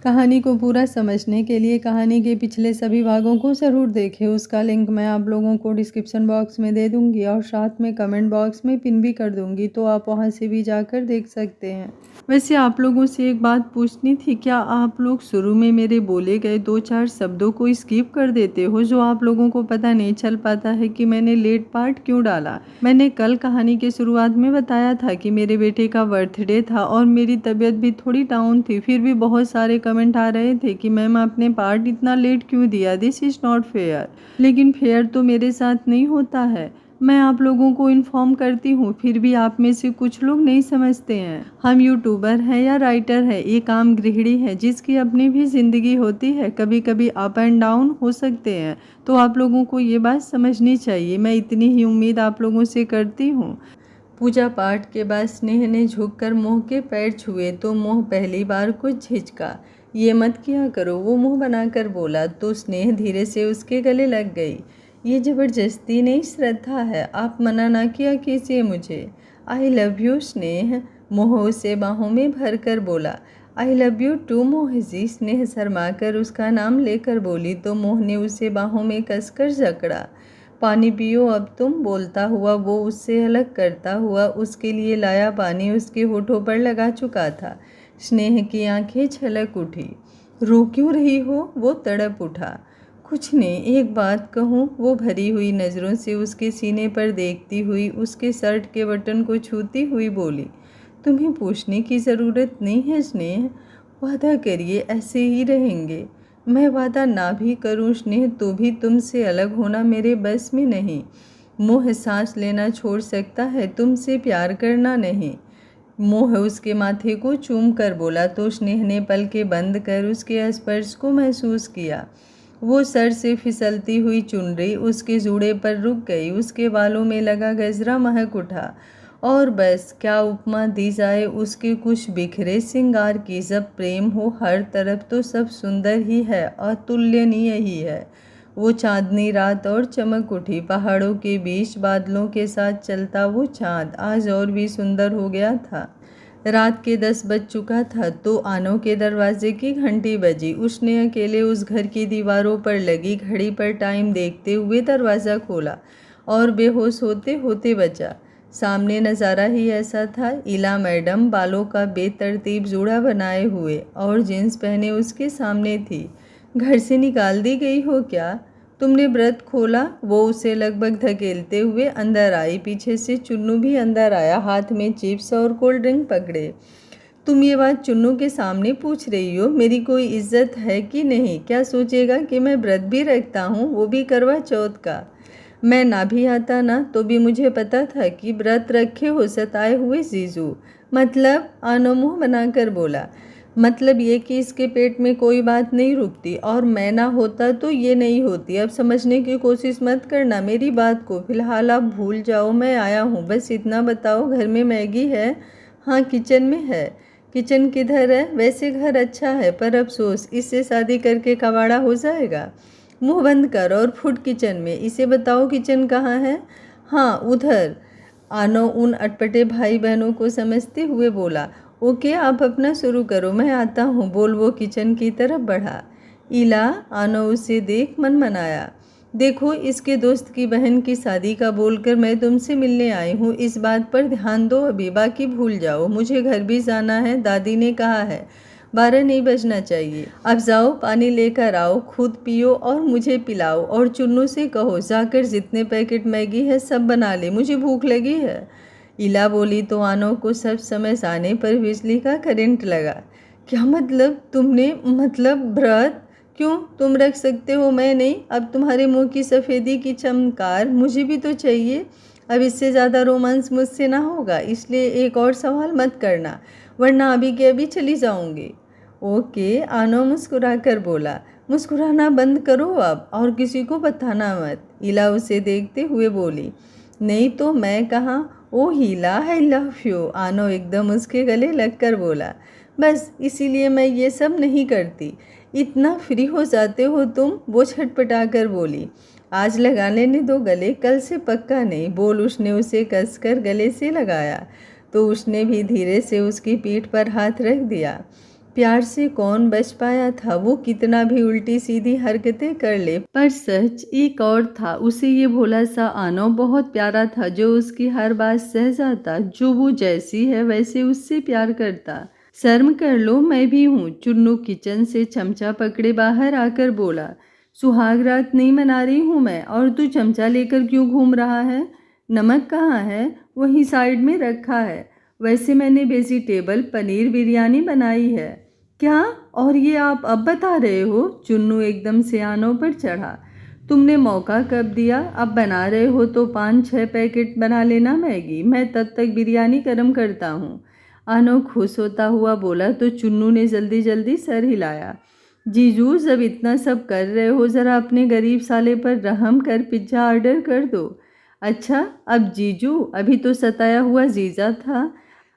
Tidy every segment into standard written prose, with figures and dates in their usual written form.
कहानी को पूरा समझने के लिए कहानी के पिछले सभी भागों को ज़रूर देखें। उसका लिंक मैं आप लोगों को डिस्क्रिप्शन बॉक्स में दे दूंगी और साथ में कमेंट बॉक्स में पिन भी कर दूंगी, तो आप वहां से भी जाकर देख सकते हैं। वैसे आप लोगों से एक बात पूछनी थी, क्या आप लोग शुरू में मेरे बोले गए 2-4 शब्दों को स्किप कर देते हो, जो आप लोगों को पता नहीं चल पाता है कि मैंने लेट पार्ट क्यों डाला। मैंने कल कहानी के शुरुआत में बताया था कि मेरे बेटे का बर्थडे था और मेरी तबीयत भी थोड़ी डाउन थी। फिर भी बहुत सारे कमेंट आ रहे थे कि मैम आपने पार्ट इतना लेट क्यों दिया, दिस इज़ नॉट फेयर। लेकिन फेयर तो मेरे साथ नहीं होता है, मैं आप लोगों को इन्फॉर्म करती हूँ, फिर भी आप में से कुछ लोग नहीं समझते हैं। हम यूट्यूबर हैं या राइटर हैं, एक आम गृहिणी है जिसकी अपनी भी ज़िंदगी होती है, कभी कभी अप एंड डाउन हो सकते हैं, तो आप लोगों को ये बात समझनी चाहिए। मैं इतनी ही उम्मीद आप लोगों से करती हूँ। पूजा पाठ के बाद स्नेह ने झुककर मोह के पैर छुए तो मोह पहली बार कुछ झिझका। ये मत किया करो, वो मुंह बनाकर बोला, तो स्नेह धीरे से उसके गले लग गई। ये ज़बरदस्ती नहीं, श्रद्धा है, आप मना ना किया कीजिए मुझे। आई लव यू स्नेह, मोह उसे बाहों में भर कर बोला। आई लव यू टू मोहजी, स्नेह शर्माकर उसका नाम लेकर बोली तो मोह ने उसे बाहों में कसकर जकड़ा। पानी पियो अब तुम, बोलता हुआ वो उससे अलग करता हुआ उसके लिए लाया पानी उसके होठों पर लगा चुका था। स्नेह की आंखें छलक उठी। रो क्यों रही हो, वो तड़प उठा। कुछ नहीं, एक बात कहूँ, वो भरी हुई नज़रों से उसके सीने पर देखती हुई उसके शर्ट के बटन को छूती हुई बोली। तुम्हें पूछने की ज़रूरत नहीं है स्नेह, वादा करिए ऐसे ही रहेंगे। मैं वादा ना भी करूं स्नेह तो भी तुमसे अलग होना मेरे बस में नहीं। मोह सांस लेना छोड़ सकता है, तुमसे प्यार करना नहीं। मोह उसके माथे को चूम कर बोला तो स्नेह ने पलकें बंद कर उसके स्पर्श को महसूस किया। वो सर से फिसलती हुई चुनरी उसके जूड़े पर रुक गई, उसके बालों में लगा गजरा महक उठा। और बस क्या उपमा दी जाए उसके कुछ बिखरे श्रृंगार की, जब प्रेम हो हर तरफ तो सब सुंदर ही है, अतुलनीय ही है। वो चांदनी रात और चमक उठी, पहाड़ों के बीच बादलों के साथ चलता वो चांद आज और भी सुंदर हो गया था। रात के 10 बज चुका था तो आनो के दरवाजे की घंटी बजी। उसने अकेले उस घर की दीवारों पर लगी घड़ी पर टाइम देखते हुए दरवाज़ा खोला और बेहोश होते होते बचा। सामने नज़ारा ही ऐसा था, इला मैडम बालों का बेतरतीब जूड़ा बनाए हुए और जीन्स पहने उसके सामने थी। घर से निकाल दी गई हो क्या, तुमने व्रत खोला, वो उसे लगभग धकेलते हुए अंदर आई। पीछे से चुन्नू भी अंदर आया, हाथ में चिप्स और कोल्ड ड्रिंक पकड़े। तुम ये बात चुन्नू के सामने पूछ रही हो, मेरी कोई इज्जत है कि नहीं, क्या सोचेगा कि मैं व्रत भी रखता हूँ, वो भी करवा चौथ का। मैं ना भी आता ना तो भी मुझे पता था कि व्रत रखे हो सताए हुए जीजू। मतलब, आनो मुँह बनाकर बोला, मतलब ये कि इसके पेट में कोई बात नहीं रुकती और मैं ना होता तो ये नहीं होती। अब समझने की कोशिश मत करना मेरी बात को, फिलहाल आप भूल जाओ मैं आया हूँ। बस इतना बताओ, घर में मैगी है? हाँ किचन में है। किचन किधर है? वैसे घर अच्छा है पर अफसोस इससे शादी करके कबाड़ा हो जाएगा। मुंह बंद कर और फुट किचन में। इसे बताओ किचन कहाँ है? हाँ उधर। आनो उन अटपटे भाई बहनों को समझते हुए बोला। ओके आप अपना शुरू करो, मैं आता हूँ, बोल वो किचन की तरफ बढ़ा। इला, आनो उसे देख मन मनाया। देखो इसके दोस्त की बहन की शादी का बोलकर मैं तुमसे मिलने आई हूँ, इस बात पर ध्यान दो, अभी बाकी भूल जाओ। मुझे घर भी जाना है, दादी ने कहा है 12 नहीं बजना चाहिए। अब जाओ पानी लेकर आओ, खुद पियो और मुझे पिलाओ, और चुन्नू से कहो जाकर जितने पैकेट मैगी है सब बना ले, मुझे भूख लगी है। इला बोली तो आनो को सब समझ आने पर बिजली का करंट लगा। क्या मतलब तुमने, मतलब व्रत? क्यों, तुम रख सकते हो मैं नहीं? अब तुम्हारे मुंह की सफ़ेदी की चमकार मुझे भी तो चाहिए। अब इससे ज़्यादा रोमांस मुझसे ना होगा, इसलिए एक और सवाल मत करना वरना अभी के अभी चली जाऊंगी। ओके, आनो मुस्कुरा कर बोला। मुस्कुराना बंद करो अब और किसी को बताना मत। इला उसे देखते हुए बोली। नहीं तो मैं कहाँ? ओ हीला, आई लव यू, आनो एकदम उसके गले लगकर बोला। बस इसीलिए मैं ये सब नहीं करती। इतना फ्री हो जाते हो तुम, वो छटपटा कर बोली। आज लगा लेने दो गले, कल से पक्का नहीं, बोल उसने उसे कसकर गले से लगाया तो उसने भी धीरे से उसकी पीठ पर हाथ रख दिया। प्यार से कौन बच पाया था, वो कितना भी उल्टी सीधी हरकतें कर ले, पर सच एक और था। उसे ये भोला सा आनो बहुत प्यारा था, जो उसकी हर बात सह जाता, जो वो जैसी है वैसे उससे प्यार करता। शर्म कर लो, मैं भी हूँ। चुन्नू किचन से चमचा पकड़े बाहर आकर बोला, सुहाग रात नहीं मना रही हूँ मैं, और तू चमचा लेकर क्यों घूम रहा है? नमक कहाँ है? वहीं साइड में रखा है। वैसे मैंने वेजिटेबल पनीर बिरयानी बनाई है। क्या? और ये आप अब बता रहे हो? चुन्नू एकदम से आनो पर चढ़ा। तुमने मौका कब दिया? अब बना रहे हो तो 5-6 पैकेट बना लेना मैगी, मैं तब तक बिरयानी गर्म करता हूँ। आनो खुश होता हुआ बोला तो चुन्नू ने जल्दी जल्दी सर हिलाया। जीजू, जब इतना सब कर रहे हो ज़रा अपने गरीब साले पर रहम कर पिज्ज़ा ऑर्डर कर दो। अच्छा, अब जीजू? अभी तो सताया हुआ जीजा था।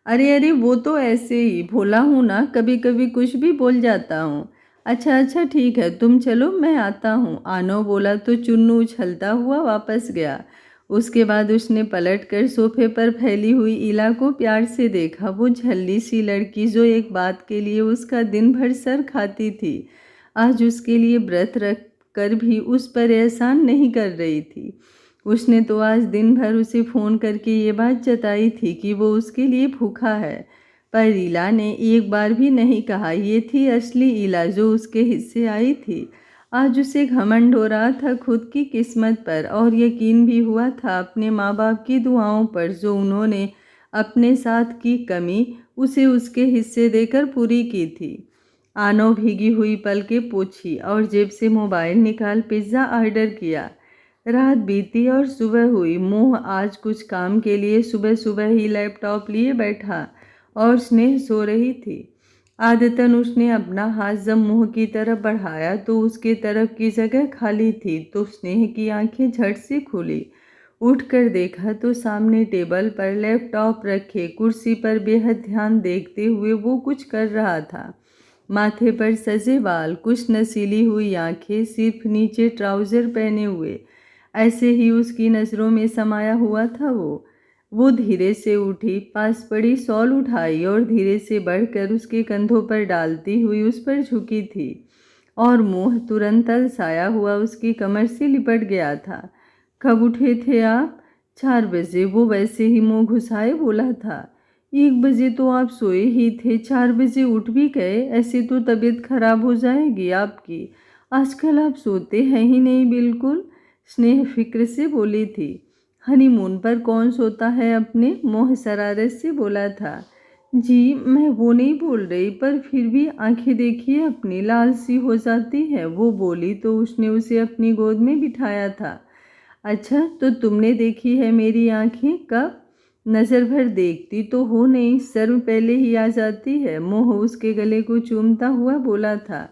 अरे अरे, वो तो ऐसे ही भोला हूँ ना, कभी कभी कुछ भी बोल जाता हूँ। अच्छा अच्छा ठीक है, तुम चलो, मैं आता हूँ। आनो बोला तो चुन्नू उछलता हुआ वापस गया। उसके बाद उसने पलट कर सोफे पर फैली हुई इला को प्यार से देखा। वो झल्ली सी लड़की जो एक बात के लिए उसका दिन भर सर खाती थी, आज उसके लिए व्रत रख कर भी उस पर एहसान नहीं कर रही थी। उसने तो आज दिन भर उसे फ़ोन करके ये बात जताई थी कि वो उसके लिए भूखा है, पर इला ने एक बार भी नहीं कहा। ये थी असली इला जो उसके हिस्से आई थी। आज उसे घमंड हो रहा था खुद की किस्मत पर, और यकीन भी हुआ था अपने माँ बाप की दुआओं पर, जो उन्होंने अपने साथ की कमी उसे उसके हिस्से देकर पूरी की थी। आनो भीगी हुई पलकें पोंछी और जेब से मोबाइल निकाल पिज़्ज़ा ऑर्डर किया। रात बीती और सुबह हुई। मोह आज कुछ काम के लिए सुबह सुबह ही लैपटॉप लिए बैठा और स्नेह सो रही थी। आदतन उसने अपना हाथ जब मुंह की तरफ बढ़ाया तो उसके तरफ की जगह खाली थी, तो स्नेह की आंखें झट से खुली। उठकर देखा तो सामने टेबल पर लैपटॉप रखे कुर्सी पर बेहद ध्यान देखते हुए वो कुछ कर रहा था। माथे पर सजे बाल, कुछ नसीली हुई आंखें, सिर्फ नीचे ट्राउज़र पहने हुए, ऐसे ही उसकी नज़रों में समाया हुआ था वो धीरे से उठी, पास पड़ी शॉल उठाई और धीरे से बढ़कर उसके कंधों पर डालती हुई उस पर झुकी थी, और मुंह तुरंत अलसाया हुआ उसकी कमर से लिपट गया था। कब उठे थे आप? 4 बजे। वो वैसे ही मुंह घुसाए बोला था। 1 बजे तो आप सोए ही थे, 4 बजे उठ भी गए? ऐसे तो तबीयत खराब हो जाएगी आपकी। आजकल आप सोते हैं ही नहीं बिल्कुल। स्नेह फिक्र से बोली थी। हनीमून पर कौन सोता है अपने? मोह शरारत से बोला था। जी मैं वो नहीं बोल रही, पर फिर भी आंखें देखिए अपनी, लाल सी हो जाती है। वो बोली तो उसने उसे अपनी गोद में बिठाया था। अच्छा, तो तुमने देखी है मेरी आंखें? कब? नज़र भर देखती तो हो नहीं, शर्म पहले ही आ जाती है। मोह उसके गले को चूमता हुआ बोला था।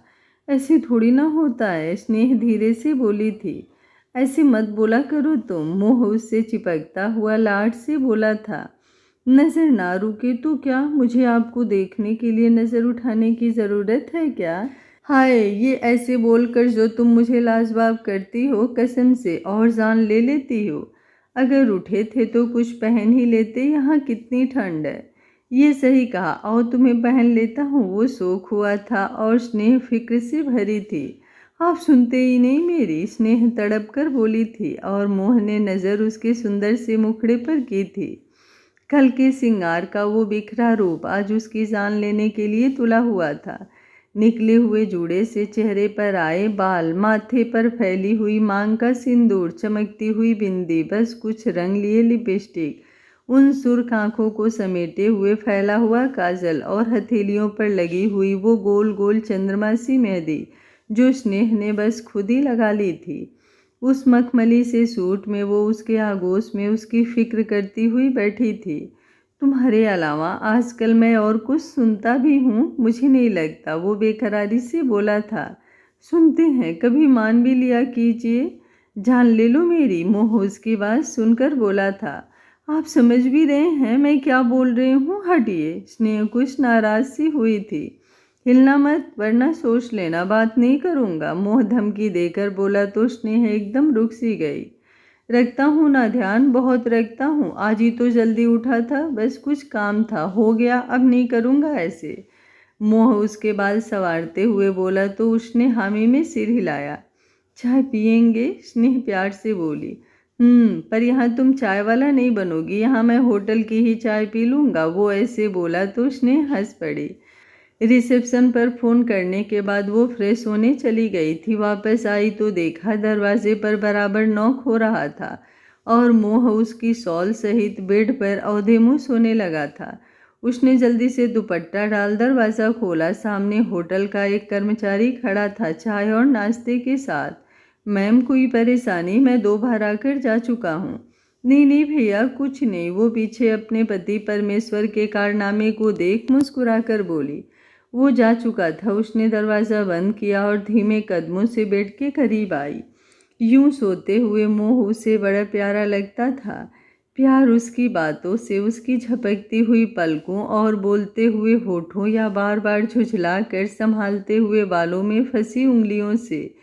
ऐसे थोड़ी ना होता है, स्नेह धीरे से बोली थी। ऐसे मत बोला करो तुम, मोह उससे चिपकता हुआ लाड से बोला था। नज़र ना रुके तो क्या? मुझे आपको देखने के लिए नज़र उठाने की ज़रूरत है क्या? हाय, ये ऐसे बोलकर जो तुम मुझे लाजवाब करती हो, कसम से और जान ले लेती हो। अगर उठे थे तो कुछ पहन ही लेते, यहाँ कितनी ठंड है। ये सही कहा, और तुम्हें पहन लेता हूँ। वो शौक हुआ था और स्नेह फिक्र से भरी थी। आप सुनते ही नहीं मेरी, स्नेह तड़प कर बोली थी, और मोह ने नज़र उसके सुंदर से मुखड़े पर की थी। कल के सिंगार का वो बिखरा रूप आज उसकी जान लेने के लिए तुला हुआ था। निकले हुए जूड़े से चेहरे पर आए बाल, माथे पर फैली हुई मांग का सिंदूर, चमकती हुई बिंदी, बस कुछ रंग लिए लिपस्टिक, उन सुर्ख आंखों को समेटे हुए फैला हुआ काजल, और हथेलियों पर लगी हुई वो गोल गोल चंद्रमा सी मेहंदी जो स्नेह ने बस खुद ही लगा ली थी। उस मखमली से सूट में वो उसके आगोश में उसकी फिक्र करती हुई बैठी थी। तुम्हारे अलावा आजकल मैं और कुछ सुनता भी हूँ? मुझे नहीं लगता, वो बेकरारी से बोला था। सुनते हैं, कभी मान भी लिया कीजिए। जान ले लो मेरी, मोह उसकी बात सुनकर बोला था। आप समझ भी रहे हैं मैं क्या बोल रही हूँ? हटिए। स्नेह कुछ नाराज सी हुई थी। हिलना मत, वरना सोच लेना बात नहीं करूँगा, मोह धमकी देकर बोला तो स्नेह एकदम रुक सी गई। रखता हूँ ना ध्यान, बहुत रखता हूँ। आज ही तो जल्दी उठा था, बस कुछ काम था, हो गया, अब नहीं करूँगा ऐसे। मोह उसके बाल संवारते हुए बोला तो उसने हामी में सिर हिलाया। चाय पियेंगे? स्नेह प्यार से बोली। पर यहाँ तुम चाय वाला नहीं बनोगी, यहाँ मैं होटल की ही चाय पी लूँगा। वो ऐसे बोला तो स्नेह हंस पड़ी। रिसेप्शन पर फ़ोन करने के बाद वो फ्रेश होने चली गई थी। वापस आई तो देखा दरवाजे पर बराबर नॉक हो रहा था और मोह उसकी शॉल सहित बेड पर औधे मुँह सोने लगा था। उसने जल्दी से दुपट्टा डाल दरवाज़ा खोला। सामने होटल का एक कर्मचारी खड़ा था चाय और नाश्ते के साथ। मैम कोई परेशानी? मैं 2 बार आकर जा चुका हूँ। नहीं नहीं भैया कुछ नहीं। वो पीछे अपने पति परमेश्वर के कारनामे को देख मुस्कुरा कर बोली। वो जा चुका था। उसने दरवाज़ा बंद किया और धीमे कदमों से बेड के करीब आई। यूं सोते हुए मोह उसे बड़ा प्यारा लगता था। प्यार उसकी बातों से, उसकी झपकती हुई पलकों और बोलते हुए होठों या बार बार झुझला कर संभालते हुए बालों में फंसी उंगलियों से,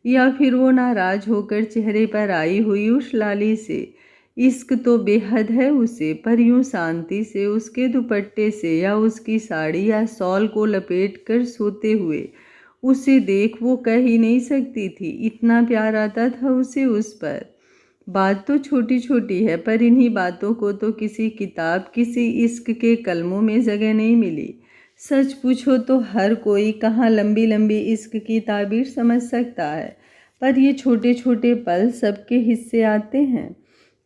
या फिर वो नाराज होकर चेहरे पर आई हुई उस लाली से। इश्क तो बेहद है उसे, पर यूं शांति से उसके दुपट्टे से या उसकी साड़ी या शॉल को लपेट कर सोते हुए उसे देख वो कह ही नहीं सकती थी। इतना प्यार आता था उसे उस पर। बात तो छोटी छोटी है, पर इन्हीं बातों को तो किसी किताब, किसी इश्क के कलमों में जगह नहीं मिली। सच पूछो तो हर कोई कहाँ लंबी लंबी इश्क की ताबीर समझ सकता है, पर ये छोटे छोटे पल सबके हिस्से आते हैं।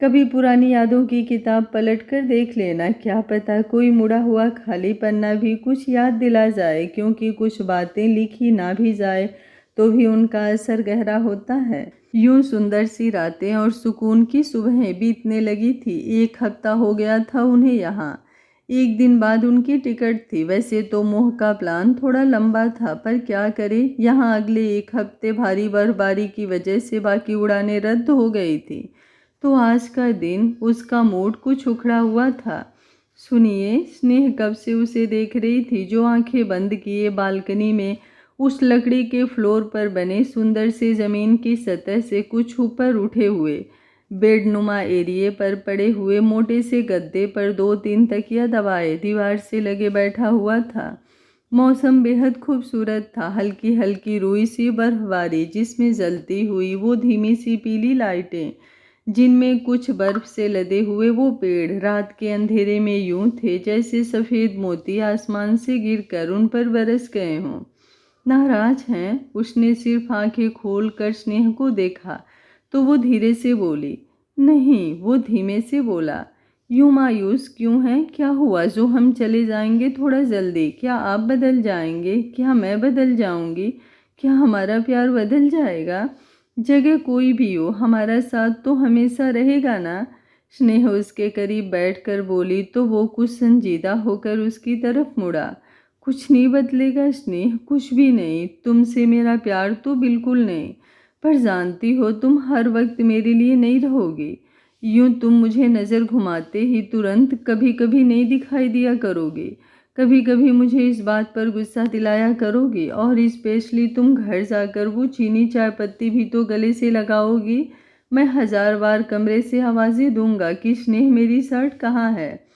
कभी पुरानी यादों की किताब पलट कर देख लेना, क्या पता कोई मुड़ा हुआ खाली पन्ना भी कुछ याद दिला जाए, क्योंकि कुछ बातें लिखी ना भी जाए तो भी उनका असर गहरा होता है। यूं सुंदर सी रातें और सुकून की सुबहें बीतने लगी थी। 1 हफ्ता हो गया था उन्हें यहाँ। 1 दिन बाद उनकी टिकट थी। वैसे तो मोह का प्लान थोड़ा लंबा था, पर क्या करे, यहाँ अगले 1 हफ्ते भारी बर्फबारी की वजह से बाकी उड़ानें रद्द हो गई थी। तो आज का दिन उसका मूड कुछ उखड़ा हुआ था। सुनिए, स्नेह कब से उसे देख रही थी, जो आंखें बंद किए बालकनी में उस लकड़ी के फ्लोर पर बने सुंदर से ज़मीन की सतह से कुछ ऊपर उठे हुए बेडनुमा एरिए पर पड़े हुए मोटे से गद्दे पर 2-3 तकिया दबाए दीवार से लगे बैठा हुआ था। मौसम बेहद खूबसूरत था। हल्की हल्की रुई सी बर्फबारी, जिसमें जलती हुई वो धीमी सी पीली लाइटें, जिनमें कुछ बर्फ से लदे हुए वो पेड़ रात के अंधेरे में यूं थे जैसे सफ़ेद मोती आसमान से गिरकर उन पर बरस गए हों। नाराज हैं? उसने सिर्फ आंखें खोल कर स्नेह को देखा तो वो धीरे से बोली। नहीं, वो धीमे से बोला। यूं मायूस क्यों हैं? क्या हुआ जो हम चले जाएंगे थोड़ा जल्दी? क्या आप बदल जाएंगे? क्या मैं बदल जाऊंगी? क्या हमारा प्यार बदल जाएगा? जगह कोई भी हो, हमारा साथ तो हमेशा रहेगा ना? स्नेह उसके करीब बैठकर बोली तो वो कुछ संजीदा होकर उसकी तरफ मुड़ा। कुछ नहीं बदलेगा स्नेह, कुछ भी नहीं। तुमसे मेरा प्यार तो बिल्कुल नहीं, पर जानती हो तुम हर वक्त मेरे लिए नहीं रहोगी। यूं तुम मुझे नज़र घुमाते ही तुरंत कभी कभी नहीं दिखाई दिया करोगी। कभी कभी मुझे इस बात पर गुस्सा दिलाया करोगी, और स्पेशली तुम घर जाकर वो चीनी चाय पत्ती भी तो गले से लगाओगी। मैं 1000 बार कमरे से आवाज़ें दूंगा कि स्नेह मेरी शर्ट कहाँ है?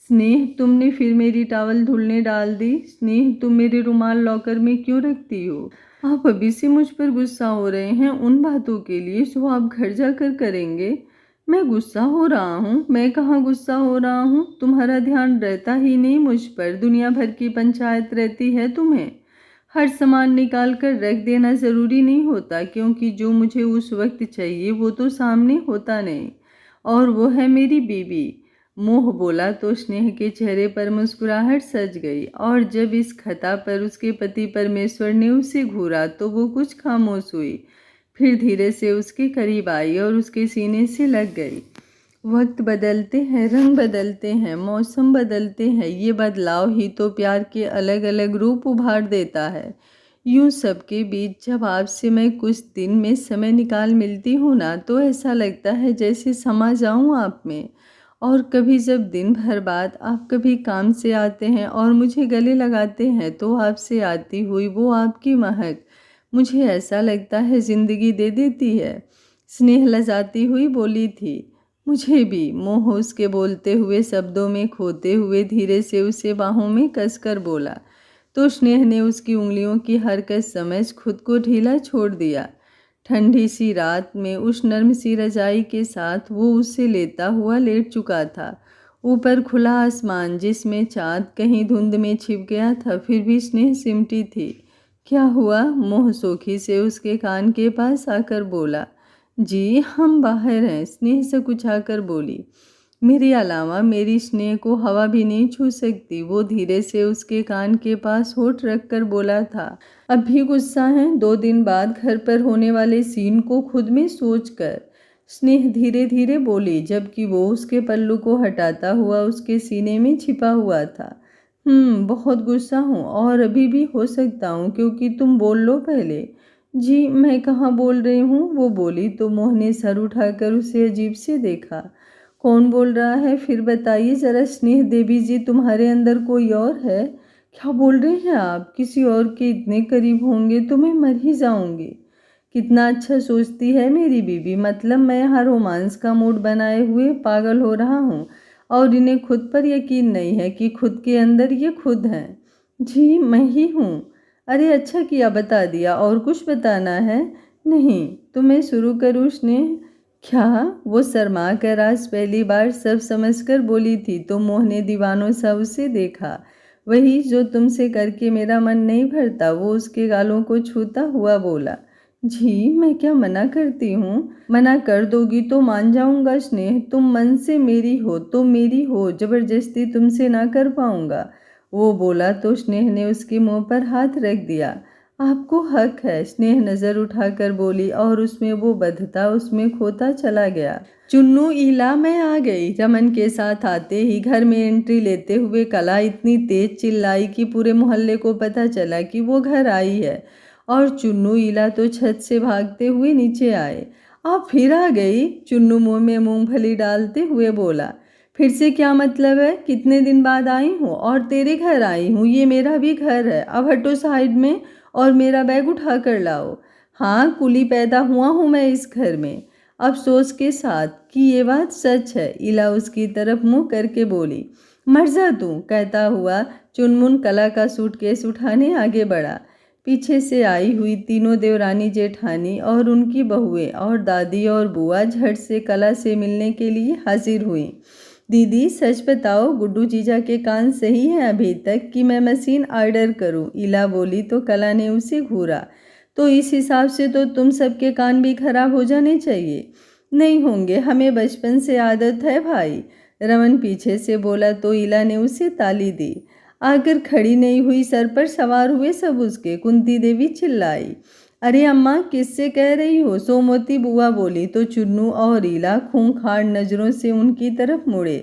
स्नेह तुमने फिर मेरी टॉवल धुलने डाल दी? स्नेह तुम मेरे रुमाल लॉकर में क्यों रखती हो? आप अभी से मुझ पर गुस्सा हो रहे हैं उन बातों के लिए जो आप घर जाकर करेंगे। मैं गुस्सा हो रहा हूँ? मैं कहाँ गुस्सा हो रहा हूँ? तुम्हारा ध्यान रहता ही नहीं मुझ पर। दुनिया भर की पंचायत रहती है तुम्हें। हर सामान निकाल कर रख देना ज़रूरी नहीं होता, क्योंकि जो मुझे उस वक्त चाहिए वो तो सामने होता नहीं, और वो है मेरी बीवी। मोह बोला तो स्नेह के चेहरे पर मुस्कुराहट सज गई, और जब इस खता पर उसके पति परमेश्वर ने उसे घूरा तो वो कुछ खामोश हुई। फिर धीरे से उसके करीब आई और उसके सीने से लग गई। वक्त बदलते हैं, रंग बदलते हैं, मौसम बदलते हैं, ये बदलाव ही तो प्यार के अलग अलग रूप उभार देता है। यूं सबके बीच जब आपसे मैं कुछ दिन में समय निकाल मिलती हूँ ना, तो ऐसा लगता है जैसे समा जाऊँ आप में। और कभी जब दिन भर बाद आप कभी काम से आते हैं और मुझे गले लगाते हैं, तो आपसे आती हुई वो आपकी महक मुझे ऐसा लगता है ज़िंदगी दे देती है। स्नेह लजाती हुई बोली थी। मुझे भी। मोह उसके बोलते हुए शब्दों में खोते हुए धीरे से उसे बाहों में कसकर बोला। तो स्नेह ने उसकी उंगलियों की हरकत समझ खुद को ढीला छोड़ दिया। ठंडी सी रात में उस नर्म सी रजाई के साथ वो उससे लेता हुआ लेट चुका था। ऊपर खुला आसमान जिसमें चाँद कहीं धुंध में छिप गया था, फिर भी स्नेह सिमटी थी। क्या हुआ? मोह सोखी से उसके कान के पास आकर बोला। जी हम बाहर हैं, स्नेह से कुछ आकर बोली। मेरे अलावा मेरी स्नेह को हवा भी नहीं छू सकती, वो धीरे से उसके कान के पास होठ रखकर बोला था। अब भी गुस्सा है 2 दिन बाद घर पर होने वाले सीन को खुद में सोचकर? स्नेह धीरे धीरे बोली, जबकि वो उसके पल्लू को हटाता हुआ उसके सीने में छिपा हुआ था। बहुत गुस्सा हूँ और अभी भी हो सकता हूँ, क्योंकि तुम बोल लो पहले। जी मैं कहाँ बोल रही हूँ, वो बोली तो मोह ने सर उठाकर उसे अजीब से देखा। कौन बोल रहा है, फिर बताइए जरा। स्नेह देवी जी, तुम्हारे अंदर कोई और है? क्या बोल रहे हैं आप? किसी और के इतने करीब होंगे तो मैं मर ही जाऊंगी। कितना अच्छा सोचती है मेरी बीबी, मतलब मैं यहाँ रोमांस का मूड बनाए हुए पागल हो रहा हूँ और इन्हें खुद पर यकीन नहीं है कि खुद के अंदर ये खुद हैं। जी मैं ही हूँ। अरे अच्छा किया बता दिया, और कुछ बताना है? नहीं तो मैं शुरू करूँ स्नेह? क्या? वो शर्मा कर आज पहली बार सब समझकर बोली थी, तो मोह ने दीवानों सा उसे देखा। वही जो तुमसे करके मेरा मन नहीं भरता, वो उसके गालों को छूता हुआ बोला। जी मैं क्या मना करती हूँ? मना कर दोगी तो मान जाऊंगा स्नेह, तुम मन से मेरी हो तो मेरी हो, जबरदस्ती तुमसे ना कर पाऊंगा। वो बोला तो स्नेह ने उसके मुंह पर हाथ रख दिया। आपको हक है, स्नेह नजर उठाकर बोली, और उसमें वो बद्धता उसमें खोता चला गया। चुन्नू ईला मैं आ गई। रमन के साथ आते ही घर में एंट्री लेते हुए कला इतनी तेज चिल्लाई कि पूरे मोहल्ले को पता चला कि वो घर आई है, और चुन्नू ईला तो छत से भागते हुए नीचे आए। आप फिर आ गई? चुन्नू मुंह में मूंगफली डालते हुए बोला। फिर से क्या मतलब है? कितने दिन बाद आई हूँ और तेरे घर आई हूँ, ये मेरा भी घर है। अब हटो साइड में और मेरा बैग उठा कर लाओ। हाँ कुली पैदा हुआ हूँ मैं इस घर में। अफसोस के साथ कि ये बात सच है, इला उसकी तरफ मुंह करके बोली। मर जा तू, कहता हुआ चुनमुन कला का सूटकेस उठाने आगे बढ़ा। पीछे से आई हुई तीनों देवरानी जेठानी और उनकी बहुएं और दादी और बुआ झट से कला से मिलने के लिए हाजिर हुई। दीदी सच बताओ, गुड्डू जीजा के कान सही हैं अभी तक कि मैं मशीन ऑर्डर करूं? इला बोली तो कला ने उसे घूरा। तो इस हिसाब से तो तुम सबके कान भी खराब हो जाने चाहिए। नहीं होंगे, हमें बचपन से आदत है भाई। रमन पीछे से बोला तो इला ने उसे ताली दी। आकर खड़ी नहीं हुई, सर पर सवार हुए सब उसके। कुंती देवी चिल्लाई। अरे अम्मा किससे कह रही हो? सोमवती बुआ बोली तो चुन्नू और ईला खूंखार नजरों से उनकी तरफ मुड़े।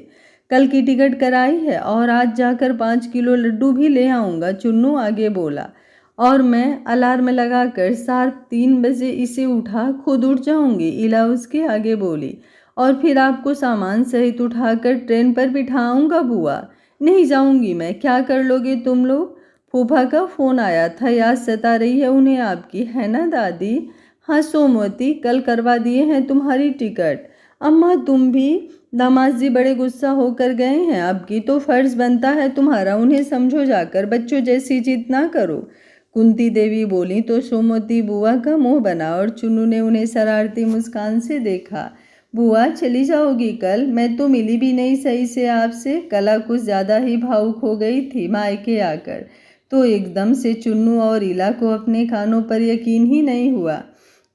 कल की टिकट कराई है और आज जाकर 5 किलो लड्डू भी ले आऊँगा, चुन्नू आगे बोला। और मैं अलार्म लगाकर शार्प 3 बजे इसे उठा खुद उठ जाऊंगी, इला उसके आगे बोली। और फिर आपको सामान सहित उठाकर ट्रेन पर बिठाऊंगा बुआ। नहीं जाऊंगी मैं। क्या कर लोगे तुम लोग? फूफा का फ़ोन आया था, याद सता रही है उन्हें आपकी, है ना दादी? हाँ सोमवती, कल करवा दिए हैं तुम्हारी टिकट। अम्मा तुम भी? दामाद जी बड़े गुस्सा होकर गए हैं, अब की तो फर्ज बनता है तुम्हारा उन्हें समझो जाकर, बच्चों जैसी जिद ना करो। कुंती देवी बोली तो सोमवती बुआ का मुंह बना और चुन्नू ने उन्हें शरारती मुस्कान से देखा। बुआ चली जाओगी कल? मैं तो मिली भी नहीं सही से आपसे। कला कुछ ज़्यादा ही भावुक हो गई थी मायके आकर, तो एकदम से चुन्नू और इला को अपने कानों पर यकीन ही नहीं हुआ।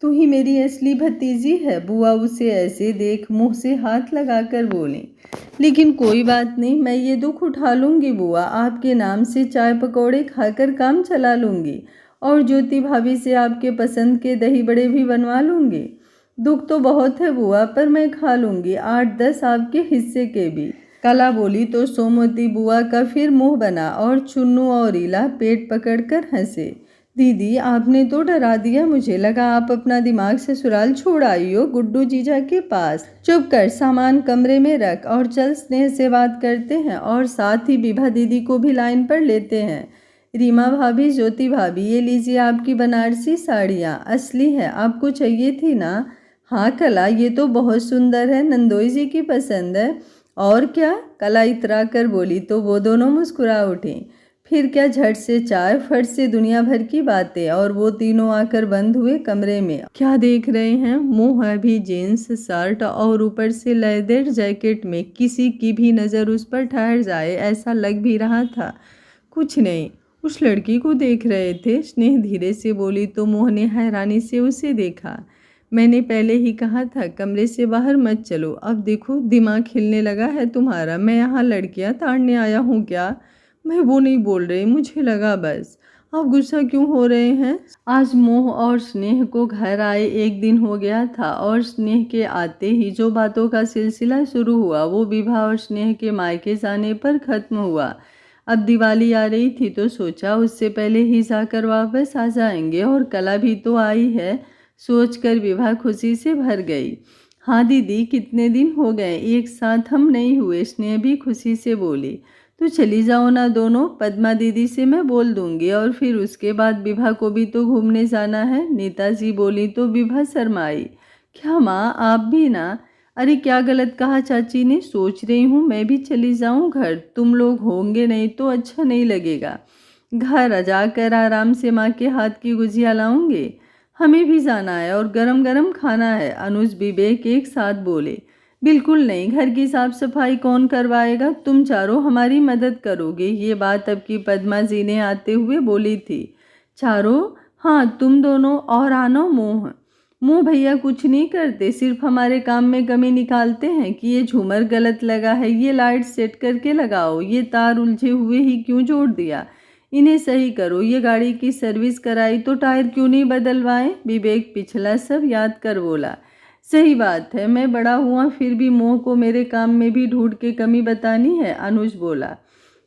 तू ही मेरी असली भतीजी है, बुआ उसे ऐसे देख मुंह से हाथ लगाकर बोली। लेकिन कोई बात नहीं, मैं ये दुख उठा लूँगी बुआ, आपके नाम से चाय पकौड़े खाकर काम चला लूँगी, और ज्योति भाभी से आपके पसंद के दही बड़े भी बनवा लूँगी। दुख तो बहुत है बुआ, पर मैं खा लूँगी, 8-10 आपके हिस्से के भी। कला बोली तो सोमवती बुआ का फिर मुंह बना और चुन्नू और इला पेट पकड़कर हंसे। दीदी आपने तो डरा दिया, मुझे लगा आप अपना दिमाग ससुराल छोड़ आई हो गुड्डू जीजा के पास। चुप कर, सामान कमरे में रख और चल, स्नेह से बात करते हैं और साथ ही विभा दीदी को भी लाइन पर लेते हैं। रीमा भाभी, ज्योति भाभी, ये लीजिए आपकी बनारसी साड़ियाँ, असली है, आपको चाहिए थी ना? हाँ कला, ये तो बहुत सुंदर है, नंदोई जी की पसंद है। और क्या? कला इतरा कर बोली तो वो दोनों मुस्कुरा उठी। फिर क्या झट से चाय, फट से दुनिया भर की बातें। और वो तीनों आकर बंद हुए कमरे में। क्या देख रहे हैं? मोह अभी जीन्स शर्ट और ऊपर से लेदर जैकेट में। किसी की भी नज़र उस पर ठहर जाए ऐसा लग भी रहा था। कुछ नहीं, उस लड़की को देख रहे थे। स्नेह धीरे से बोली तो मोह ने हैरानी से उसे देखा। मैंने पहले ही कहा था कमरे से बाहर मत चलो। अब देखो दिमाग हिलने लगा है तुम्हारा। मैं यहाँ लड़कियाँ ताड़ने आया हूँ क्या? मैं वो नहीं बोल रही, मुझे लगा बस। आप गुस्सा क्यों हो रहे हैं? आज मोह और स्नेह को घर आए 1 दिन हो गया था और स्नेह के आते ही जो बातों का सिलसिला शुरू हुआ वो विभा और स्नेह के मायके जाने पर खत्म हुआ। अब दिवाली आ रही थी तो सोचा उससे पहले ही जाकर वापस आ जाएंगे। और कला भी तो आई है, सोचकर विभा खुशी से भर गई। हाँ दीदी, कितने दिन हो गए एक साथ हम नहीं हुए। स्नेह भी खुशी से बोली। तो चली जाओ ना दोनों, पद्मा दीदी से मैं बोल दूंगी और फिर उसके बाद विभा को भी तो घूमने जाना है। नेताजी बोली तो विभा शर्माई। क्या माँ, आप भी ना? अरे क्या गलत कहा चाची ने? सोच रही हूँ मैं भी चली जाऊँ घर, तुम लोग होंगे नहीं तो अच्छा नहीं लगेगा। घर जाकर आराम से माँ के हाथ की गुजिया लाऊंगे। हमें भी जाना है और गरम गरम खाना है, अनुज विवेक एक साथ बोले। बिल्कुल नहीं, घर की साफ सफाई कौन करवाएगा? तुम चारों हमारी मदद करोगे। ये बात अब की पद्मा जी ने आते हुए बोली थी। चारों? हाँ, तुम दोनों और आनो मोह। मोह भैया कुछ नहीं करते, सिर्फ हमारे काम में कमी निकालते हैं कि ये झूमर गलत लगा है, ये लाइट सेट करके लगाओ, ये तार उलझे हुए ही क्यों जोड़ दिया, इन्हें सही करो, ये गाड़ी की सर्विस कराई तो टायर क्यों नहीं बदलवाएं? विवेक पिछला सब याद कर बोला। सही बात है, मैं बड़ा हुआ फिर भी मोह को मेरे काम में भी ढूंढ के कमी बतानी है, अनुज बोला।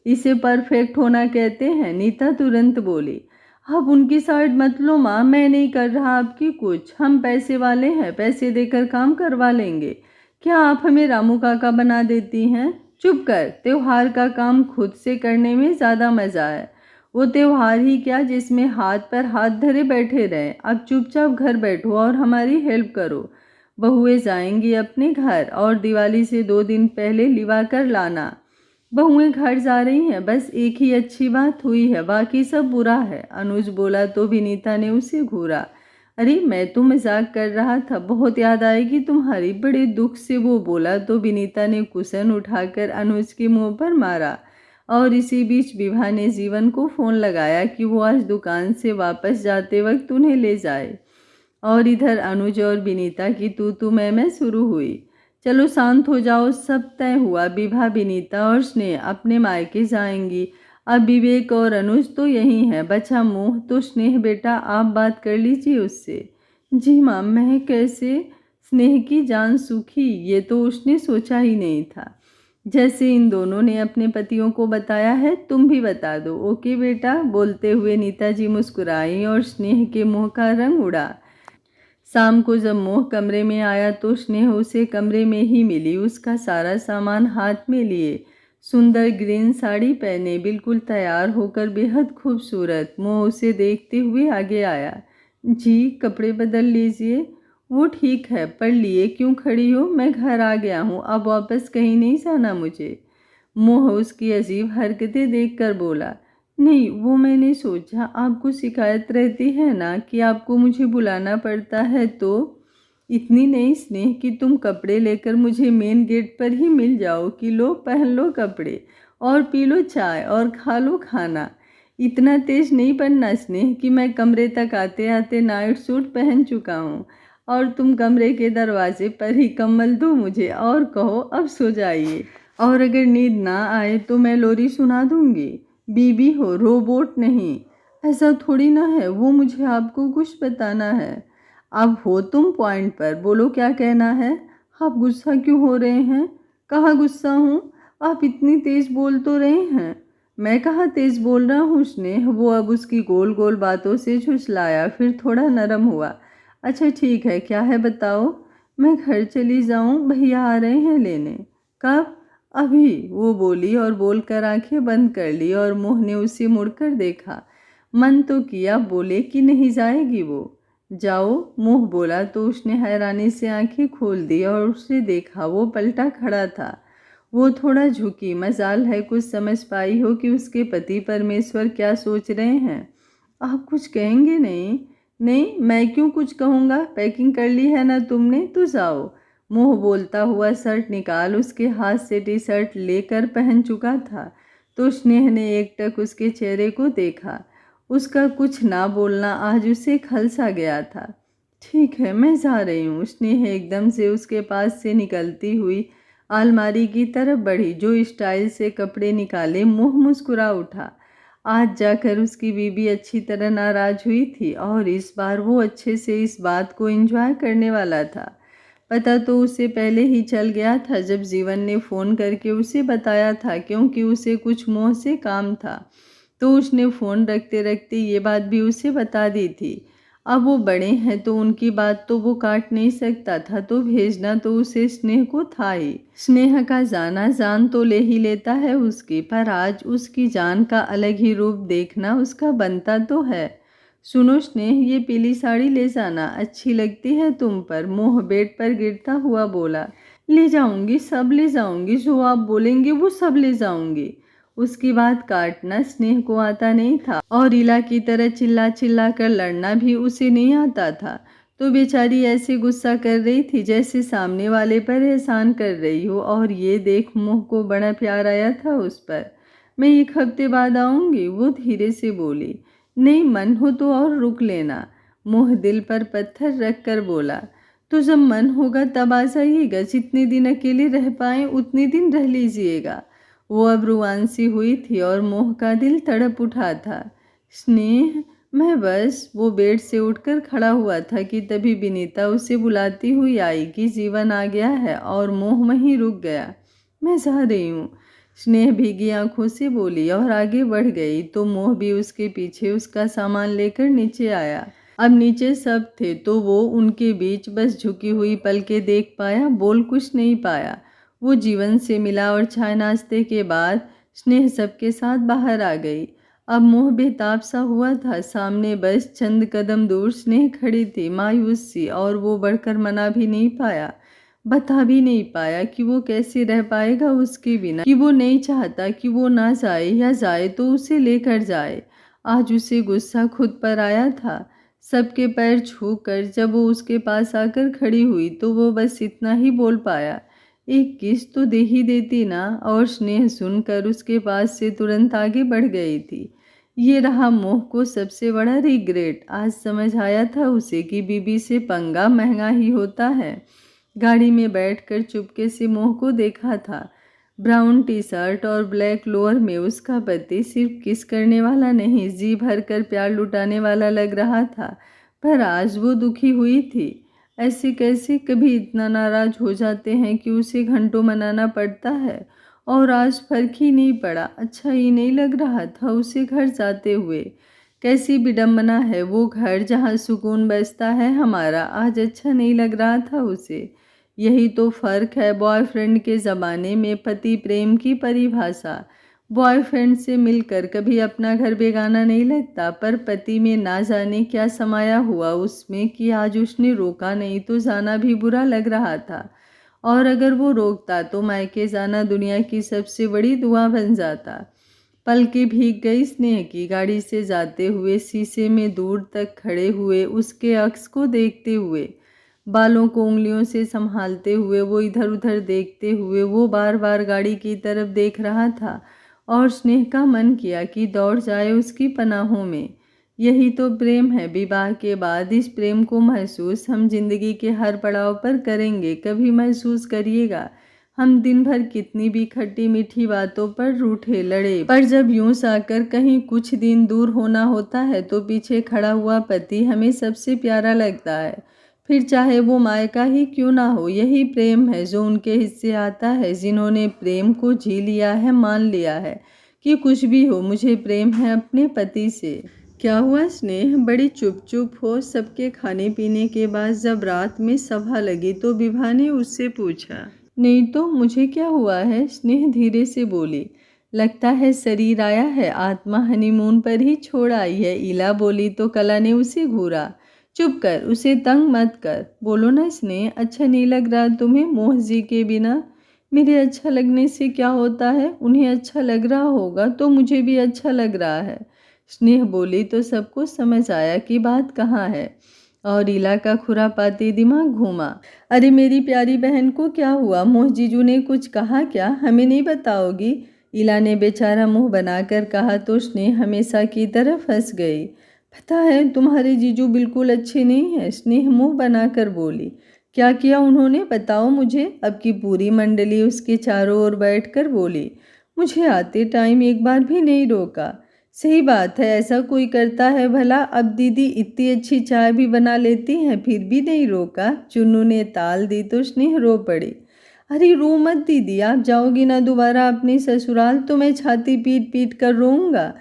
इसे परफेक्ट होना कहते हैं, नीता तुरंत बोली। आप उनकी साइड मत लो माँ, मैं नहीं कर रहा आपकी कुछ, हम पैसे वाले हैं, पैसे देकर काम करवा लेंगे। क्या आप हमें रामू काका बना देती हैं? चुप कर, त्योहार का काम खुद से करने में ज़्यादा मज़ा है। वो त्योहार ही क्या जिसमें हाथ पर हाथ धरे बैठे रहें। अब चुपचाप घर बैठो और हमारी हेल्प करो। बहुएं जाएंगी अपने घर और दिवाली से 2 दिन पहले लिवा कर लाना। बहुएं घर जा रही हैं, बस एक ही अच्छी बात हुई है, बाकी सब बुरा है, अनुज बोला तो विनीता ने उसे घूरा। अरे मैं तो मजाक कर रहा था, बहुत याद आएगी तुम्हारी, बड़े दुख से वो बोला तो विनीता ने कुशन उठाकर अनुज के मुंह पर मारा। और इसी बीच विभा ने जीवन को फ़ोन लगाया कि वो आज दुकान से वापस जाते वक्त उन्हें ले जाए। और इधर अनुज और विनीता की तू मैं शुरू हुई। चलो शांत हो जाओ, सब तय हुआ, विभा विनीता और स्नेह अपने मायके जाएंगी। अब विवेक और अनुज तो यही हैं, बचा मोह तो स्नेह बेटा आप बात कर लीजिए उससे। जी माँ, मैं कैसे? स्नेह की जान सूखी, ये तो उसने सोचा ही नहीं था। जैसे इन दोनों ने अपने पतियों को बताया है तुम भी बता दो। ओके बेटा, बोलते हुए नीता जी मुस्कुराई और स्नेह के मुंह का रंग उड़ा। शाम को जब मोह कमरे में आया तो स्नेह उसे कमरे में ही मिली, उसका सारा सामान हाथ में लिए, सुंदर ग्रीन साड़ी पहने, बिल्कुल तैयार होकर बेहद खूबसूरत। मोह उसे देखते हुए आगे आया। जी कपड़े बदल लीजिए। वो ठीक है, पर लिए क्यों खड़ी हो? मैं घर आ गया हूँ, अब वापस कहीं नहीं जाना मुझे। मोह उसकी अजीब हरकतें देखकर बोला। नहीं, वो मैंने सोचा आपको शिकायत रहती है ना कि आपको मुझे बुलाना पड़ता है, तो इतनी नहीं स्नेह कि तुम कपड़े लेकर मुझे मेन गेट पर ही मिल जाओ कि लो पहन लो कपड़े और पी लो चाय और खा लो खाना। इतना तेज नहीं बनना स्नेह कि मैं कमरे तक आते आते नाइट सूट पहन चुका हूँ और तुम कमरे के दरवाजे पर ही कम्बल दो मुझे और कहो अब सो जाइए, और अगर नींद ना आए तो मैं लोरी सुना दूंगी। बीबी हो, रोबोट नहीं। ऐसा थोड़ी ना है, वो मुझे आपको कुछ बताना है। अब हो तुम पॉइंट पर, बोलो क्या कहना है। आप गुस्सा क्यों हो रहे हैं? कहाँ गुस्सा हूँ? आप इतनी तेज बोल तो रहे हैं। मैं कहाँ तेज बोल रहा हूँ स्नेह? वो अब उसकी गोल गोल बातों से झुठलाया, फिर थोड़ा नरम हुआ। अच्छा ठीक है, क्या है बताओ। मैं घर चली जाऊँ, भैया आ रहे हैं लेने। कब? अभी, वो बोली और बोलकर आंखें बंद कर ली और मोह ने उसे मुड़कर देखा। मन तो किया बोले कि नहीं जाएगी वो। जाओ, मोह बोला तो उसने हैरानी से आंखें खोल दी और उसे देखा, वो पलटा खड़ा था। वो थोड़ा झुकी। मजाल है कुछ समझ पाई हो कि उसके पति परमेश्वर क्या सोच रहे हैं। आप कुछ कहेंगे नहीं? नहीं, मैं क्यों कुछ कहूँगा? पैकिंग कर ली है ना तुमने? तो जाओ। मोह बोलता हुआ शर्ट निकाल उसके हाथ से टी शर्ट लेकर पहन चुका था तो स्नेह ने एकटक उसके चेहरे को देखा। उसका कुछ ना बोलना आज उसे खलसा गया था। ठीक है, मैं जा रही हूँ। स्नेह एकदम से उसके पास से निकलती हुई अलमारी की तरफ बढ़ी। जो स्टाइल से कपड़े निकाले मुँह मुस्कुरा उठा। आज जाकर उसकी बीवी अच्छी तरह नाराज हुई थी और इस बार वो अच्छे से इस बात को एंजॉय करने वाला था। पता तो उसे पहले ही चल गया था जब जीवन ने फ़ोन करके उसे बताया था, क्योंकि उसे कुछ मोह से काम था तो उसने फ़ोन रखते रखते ये बात भी उसे बता दी थी। अब वो बड़े हैं तो उनकी बात तो वो काट नहीं सकता था, तो भेजना तो उसे स्नेह को था ही। स्नेह का जाना जान तो ले ही लेता है उसकी, पर आज उसकी जान का अलग ही रूप देखना उसका बनता तो है। सुनो स्नेह, ये पीली साड़ी ले जाना, अच्छी लगती है तुम पर। मोह बेड पर गिरता हुआ बोला। ले जाऊंगी, सब ले जाऊंगी, जो आप बोलेंगे वो सब ले जाऊंगी। उसकी बात काटना स्नेह को आता नहीं था और इला की तरह चिल्ला चिल्ला कर लड़ना भी उसे नहीं आता था, तो बेचारी ऐसे गुस्सा कर रही थी जैसे सामने वाले पर एहसान कर रही हो। और ये देख मोह को बड़ा प्यार आया था उस पर। मैं 1 हफ्ते बाद आऊंगी, वो धीरे से बोली। नहीं, मन हो तो और रुक लेना। मोह दिल पर पत्थर रख कर बोला। तो जब मन होगा तब आ जाइएगा, जितने दिन अकेले रह पाए उतने दिन रह लीजिएगा। वो अब रुआंसी हुई थी और मोह का दिल तड़प उठा था। स्नेह, मैं बस। वो बेड से उठकर खड़ा हुआ था कि तभी विनीता उसे बुलाती हुई आई कि जीवन आ गया है, और मोह वहीं रुक गया। मैं जा रही हूँ, स्नेह भीगी आंखों से बोली और आगे बढ़ गई तो मोह भी उसके पीछे उसका सामान लेकर नीचे आया। अब नीचे सब थे तो वो उनके बीच बस झुकी हुई पलकें देख पाया, बोल कुछ नहीं पाया। वो जीवन से मिला और चाय नाश्ते के बाद स्नेह सबके साथ बाहर आ गई। अब मोह बेताब सा हुआ था। सामने बस चंद कदम दूर स्नेह खड़ी थी, मायूस सी, और वो बढ़कर मना भी नहीं पाया, बता भी नहीं पाया कि वो कैसे रह पाएगा उसके बिना, कि वो नहीं चाहता कि वो ना जाए, या जाए तो उसे लेकर जाए। आज उसे गुस्सा खुद पर आया था। सबके पैर छू कर जब वो उसके पास आकर खड़ी हुई तो वो बस इतना ही बोल पाया, एक किस तो दे ही देती ना। और स्नेह सुनकर उसके पास से तुरंत आगे बढ़ गई थी। ये रहा मोह को सबसे बड़ा रिग्रेट। आज समझ आया था उसे कि बीबी से पंगा महंगा ही होता है। गाड़ी में बैठकर चुपके से मोह को देखा था। ब्राउन टी शर्ट और ब्लैक लोअर में उसका पति सिर्फ किस करने वाला नहीं, जी भर कर प्यार लुटाने वाला लग रहा था। पर आज वो दुखी हुई थी। ऐसे कैसे कभी इतना नाराज हो जाते हैं कि उसे घंटों मनाना पड़ता है। और आज फर्क ही नहीं पड़ा, अच्छा ही नहीं लग रहा था उसे घर जाते हुए। कैसी विडम्बना है, वो घर जहाँ सुकून बसता है हमारा, आज अच्छा नहीं लग रहा था उसे। यही तो फर्क है बॉयफ्रेंड के ज़माने में पति प्रेम की परिभाषा। बॉयफ्रेंड से मिलकर कभी अपना घर बेगाना नहीं लगता, पर पति में ना जाने क्या समाया हुआ उसमें कि आज उसने रोका नहीं तो जाना भी बुरा लग रहा था। और अगर वो रोकता तो मायके जाना दुनिया की सबसे बड़ी दुआ बन जाता। पलकें भीग गई स्नेह की। गाड़ी से जाते हुए शीशे में दूर तक खड़े हुए उसके अक्स को देखते हुए, बालों को उंगलियों से संभालते हुए, वो इधर उधर देखते हुए वो बार बार गाड़ी की तरफ देख रहा था। और स्नेह का मन किया कि दौड़ जाए उसकी पनाहों में। यही तो प्रेम है। विवाह के बाद इस प्रेम को महसूस हम जिंदगी के हर पड़ाव पर करेंगे। कभी महसूस करिएगा, हम दिन भर कितनी भी खट्टी मीठी बातों पर रूठे लड़े, पर जब यूं साकर कहीं कुछ दिन दूर होना होता है तो पीछे खड़ा हुआ पति हमें सबसे प्यारा लगता है, फिर चाहे वो मायका ही क्यों ना हो। यही प्रेम है जो उनके हिस्से आता है जिन्होंने प्रेम को जी लिया है, मान लिया है कि कुछ भी हो मुझे प्रेम है अपने पति से। क्या हुआ स्नेह, बड़ी चुप चुप हो? सबके खाने पीने के बाद जब रात में सभा लगी तो विभा ने उससे पूछा। नहीं तो मुझे क्या हुआ है, स्नेह धीरे से बोली। लगता है शरीर आया है, आत्मा हनीमून पर ही छोड़ आई है, इला बोली तो कला ने उसे घूरा। चुप कर, उसे तंग मत कर। बोलो ना स्नेह, अच्छा नहीं लग रहा तुम्हें मोह जी के बिना? मेरे अच्छा लगने से क्या होता है, उन्हें अच्छा लग रहा होगा तो मुझे भी अच्छा लग रहा है। स्नेह बोली तो सबको समझ आया कि बात कहाँ है और ईला का खुरापाती दिमाग घूमा। अरे मेरी प्यारी बहन को क्या हुआ? मोह जीजू ने कुछ कहा क्या? हमें नहीं बताओगी? ईला ने बेचारा मुंह बनाकर कहा तो स्नेह हमेशा की तरह फंस गई। पता है तुम्हारे जीजू बिल्कुल अच्छे नहीं हैं, स्नेह मुंह बनाकर बोली। क्या किया उन्होंने, बताओ मुझे? अब की पूरी मंडली उसके चारों ओर बैठकर बोली। मुझे आते टाइम एक बार भी नहीं रोका। सही बात है, ऐसा कोई करता है भला? अब दीदी इतनी अच्छी चाय भी बना लेती हैं फिर भी नहीं रोका। चुन्नू ने ताल दी तो स्नेह रो पड़ी। अरे रो मत दीदी, आप जाओगी ना दोबारा अपने ससुराल तो मैं छाती पीट पीट कर रोऊंगा।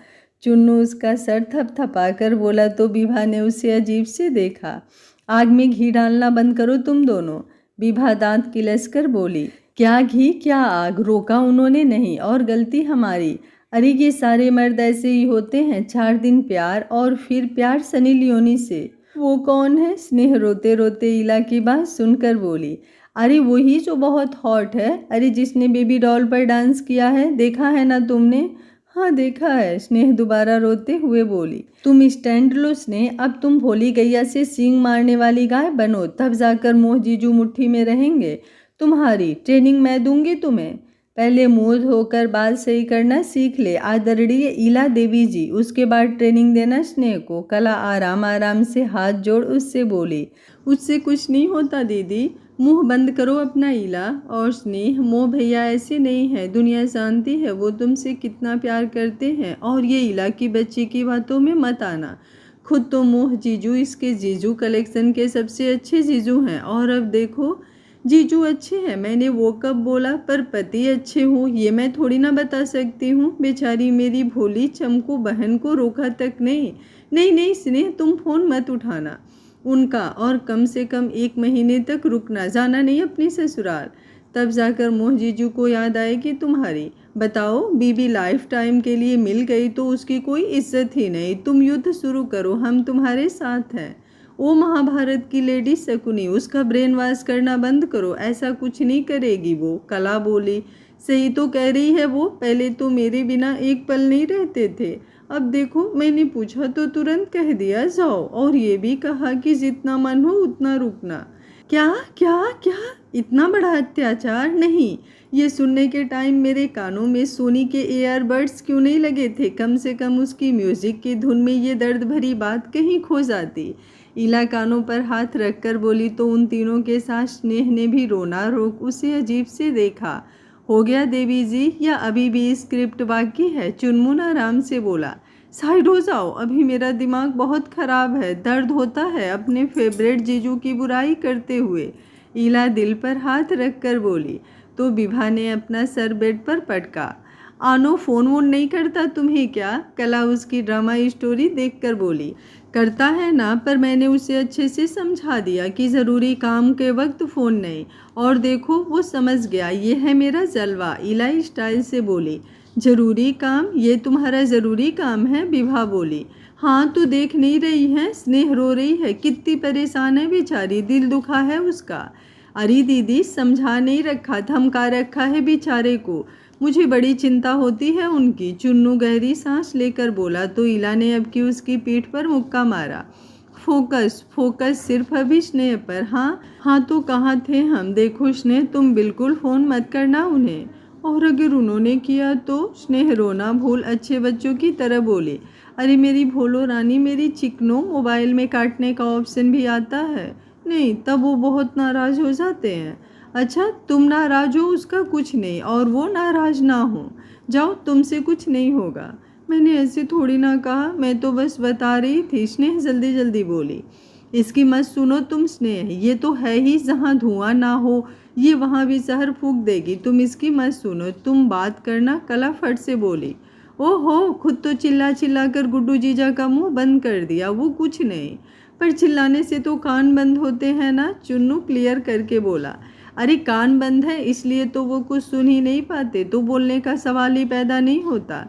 चुन्नू उसका सर थपथपा कर बोला तो विभा ने उसे अजीब से देखा। आग में घी डालना बंद करो तुम दोनों, विभा दांत किलस कर बोली। क्या घी क्या आग, रोका उन्होंने नहीं और गलती हमारी। अरे ये सारे मर्द ऐसे ही होते हैं, 4 दिन प्यार और फिर प्यार सनी लियोनी से। वो कौन है? स्नेह रोते रोते ईला की बात सुनकर बोली। अरे वही जो बहुत हॉट है, अरे जिसने बेबी डॉल पर डांस किया है, देखा है ना तुमने? हाँ देखा है, स्नेह दोबारा रोते हुए बोली। तुम स्टैंड लो स्नेह, अब तुम भोली गैया से सींग मारने वाली गाय बनो, तब जाकर मोह जीजू मुट्ठी में रहेंगे। तुम्हारी ट्रेनिंग मैं दूंगी तुम्हें। पहले मुंह धोकर बाल सही करना सीख ले आदरणीय ईला देवी जी, उसके बाद ट्रेनिंग देना स्नेह को। कला आराम आराम से हाथ जोड़ उससे बोली। उससे कुछ नहीं होता दीदी, मुंह बंद करो अपना ईला। और स्नेह, मोह भैया ऐसे नहीं है, दुनिया जानती है वो तुमसे कितना प्यार करते हैं और ये ईला की बच्ची की बातों में मत आना। खुद तो मोह जीजू इसके जीजू कलेक्शन के सबसे अच्छे जीजू हैं और अब देखो जीजू अच्छे हैं, मैंने वो कब बोला? पर पति अच्छे हो ये मैं थोड़ी ना बता सकती हूँ। बेचारी मेरी भोली चमकू बहन को रोका तक नहीं। नहीं नहीं स्नेह, तुम फोन मत उठाना उनका और कम से कम 1 महीने तक रुकना, जाना नहीं अपने ससुराल। तब जाकर मोह जीजू को याद आएगी तुम्हारी। बताओ, बीबी लाइफ टाइम के लिए मिल गई तो उसकी कोई इज्जत ही नहीं। तुम युद्ध शुरू करो, हम तुम्हारे साथ हैं। ओ महाभारत की लेडी शकुनी, उसका ब्रेन वॉश करना बंद करो, ऐसा कुछ नहीं करेगी वो। कला बोली। सही तो कह रही है वो, पहले तो मेरे बिना एक पल नहीं रहते थे, अब देखो मैंने पूछा तो तुरंत कह दिया जाओ, और ये भी कहा कि जितना मन हो उतना रुकना। क्या क्या क्या, इतना बड़ा अत्याचार? नहीं, ये सुनने के टाइम मेरे कानों में सोनी के एयरबड्स क्यों नहीं लगे थे? कम से कम उसकी म्यूजिक की धुन में ये दर्द भरी बात कहीं खो जाती। ईला कानों पर हाथ रखकर बोली तो उन तीनों के साथ स्नेह ने भी रोना रोक उसे अजीब से देखा। हो गया देवी जी, या अभी भी स्क्रिप्ट बाकी है? चुनमुन आराम से बोला। साइड हो जाओ, अभी मेरा दिमाग बहुत खराब है, दर्द होता है अपने फेवरेट जीजू की बुराई करते हुए। ईला दिल पर हाथ रखकर बोली तो विभा ने अपना सर बेड पर पटका। आनो फोन वोन नहीं करता तुम्हें क्या? कला उसकी ड्रामा स्टोरी देखकर बोली। करता है ना, पर मैंने उसे अच्छे से समझा दिया कि ज़रूरी काम के वक्त फ़ोन नहीं, और देखो वो समझ गया, ये है मेरा जलवा। ईला स्टाइल से बोली। ज़रूरी काम? ये तुम्हारा ज़रूरी काम है? विभा बोली। हाँ तो देख नहीं रही है, स्नेह रो रही है, कितनी परेशान है बेचारी, दिल दुखा है उसका। अरे दीदी, समझा नहीं रखा, धमका रखा है बेचारे को, मुझे बड़ी चिंता होती है उनकी। चुन्नू गहरी सांस लेकर बोला तो ईला ने अब की उसकी पीठ पर मुक्का मारा। फोकस फोकस सिर्फ अभी स्नेह पर। हाँ हाँ तो कहाँ थे हम? देखो स्नेह, तुम बिल्कुल फ़ोन मत करना उन्हें, और अगर उन्होंने किया तो? स्नेह रोना भूल अच्छे बच्चों की तरह बोली। अरे मेरी भोलो रानी, मेरी चिकनो, मोबाइल में काटने का ऑप्शन भी आता है। नहीं, तब वो बहुत नाराज़ हो जाते हैं। अच्छा, तुम नाराज हो उसका कुछ नहीं, और वो नाराज ना हो। जाओ, तुमसे कुछ नहीं होगा। मैंने ऐसे थोड़ी ना कहा, मैं तो बस बता रही थी। स्नेह जल्दी जल्दी बोली। इसकी मत सुनो तुम स्नेह, ये तो है ही, जहाँ धुआं ना हो ये वहाँ भी जहर फूंक देगी, तुम इसकी मत सुनो, तुम बात करना। कला फट से बोली। ओहो, खुद तो चिल्ला चिल्ला कर गुड्डू जीजा का मुंह बंद कर दिया। वो कुछ नहीं, पर चिल्लाने से तो कान बंद होते हैं ना? चुन्नू क्लियर करके बोला। अरे कान बंद है इसलिए तो वो कुछ सुन ही नहीं पाते, तो बोलने का सवाल ही पैदा नहीं होता।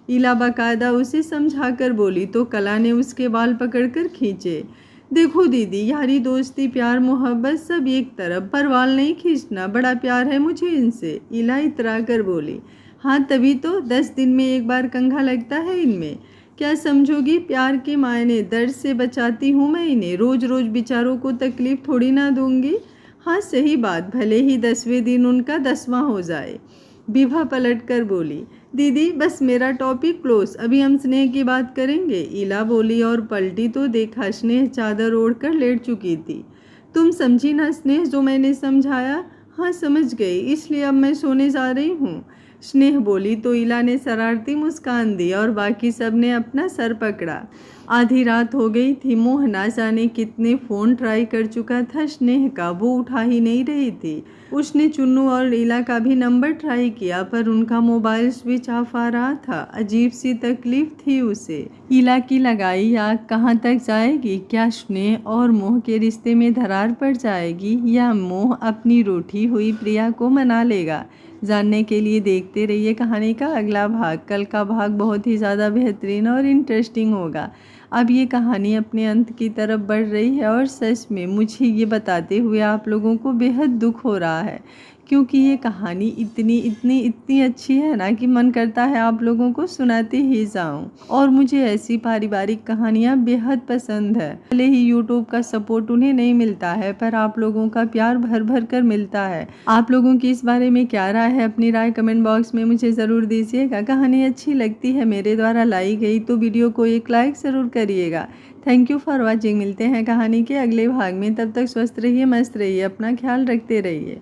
ईला बाकायदा उसे समझा कर बोली तो कला ने उसके बाल पकड़कर खींचे। देखो दीदी, यारी दोस्ती प्यार मोहब्बत सब एक तरफ, पर वाल नहीं खींचना, बड़ा प्यार है मुझे इनसे, इला इतरा कर बोली। हाँ तभी तो 10 दिन में एक बार कंघा लगता है इनमें। क्या समझोगी प्यार के मायने, दर्द से बचाती हूँ मैं इन्हें, रोज रोज बेचारों को तकलीफ थोड़ी ना दूंगी। हाँ सही बात, भले ही 10वें दिन उनका 10वां हो जाए। विभा पलट कर बोली। दीदी बस मेरा टॉपिक क्लोज, अभी हम स्नेह की बात करेंगे, इला बोली और पलटी तो देखा स्नेह चादर ओढ़कर लेट चुकी थी। तुम समझी ना स्नेह जो मैंने समझाया? हाँ समझ गई, इसलिए अब मैं सोने जा रही हूँ, स्नेह बोली तो इला ने शरारती मुस्कान दी और बाकी सब ने अपना सर पकड़ा। आधी रात हो गई थी, मोह ना जाने कितने फ़ोन ट्राई कर चुका था स्नेह का, वो उठा ही नहीं रही थी। उसने चुन्नू और इला का भी नंबर ट्राई किया पर उनका मोबाइल स्विच ऑफ आ रहा था। अजीब सी तकलीफ थी उसे। इला की लगाई आग कहाँ तक जाएगी? क्या स्नेह और मोह के रिश्ते में दरार पड़ जाएगी या मोह अपनी रूठी हुई प्रिया को मना लेगा? जानने के लिए देखते रहिए कहानी का अगला भाग। कल का भाग बहुत ही ज़्यादा बेहतरीन और इंटरेस्टिंग होगा। अब ये कहानी अपने अंत की तरफ बढ़ रही है और सच में मुझे ये बताते हुए आप लोगों को बेहद दुख हो रहा है, क्योंकि ये कहानी इतनी अच्छी है ना कि मन करता है आप लोगों को सुनाते ही जाऊं। और मुझे ऐसी पारिवारिक कहानियां बेहद पसंद है। भले ही यूट्यूब का सपोर्ट उन्हें नहीं मिलता है पर आप लोगों का प्यार भर भर कर मिलता है। आप लोगों की इस बारे में क्या राय है? अपनी राय कमेंट बॉक्स में मुझे ज़रूर दीजिएगा। कहानी अच्छी लगती है मेरे द्वारा लाई गई तो वीडियो को एक लाइक ज़रूर करिएगा। Thank you for watching. मिलते हैं कहानी के अगले भाग में, तब तक स्वस्थ रहिए, मस्त रहिए, अपना ख्याल रखते रहिए।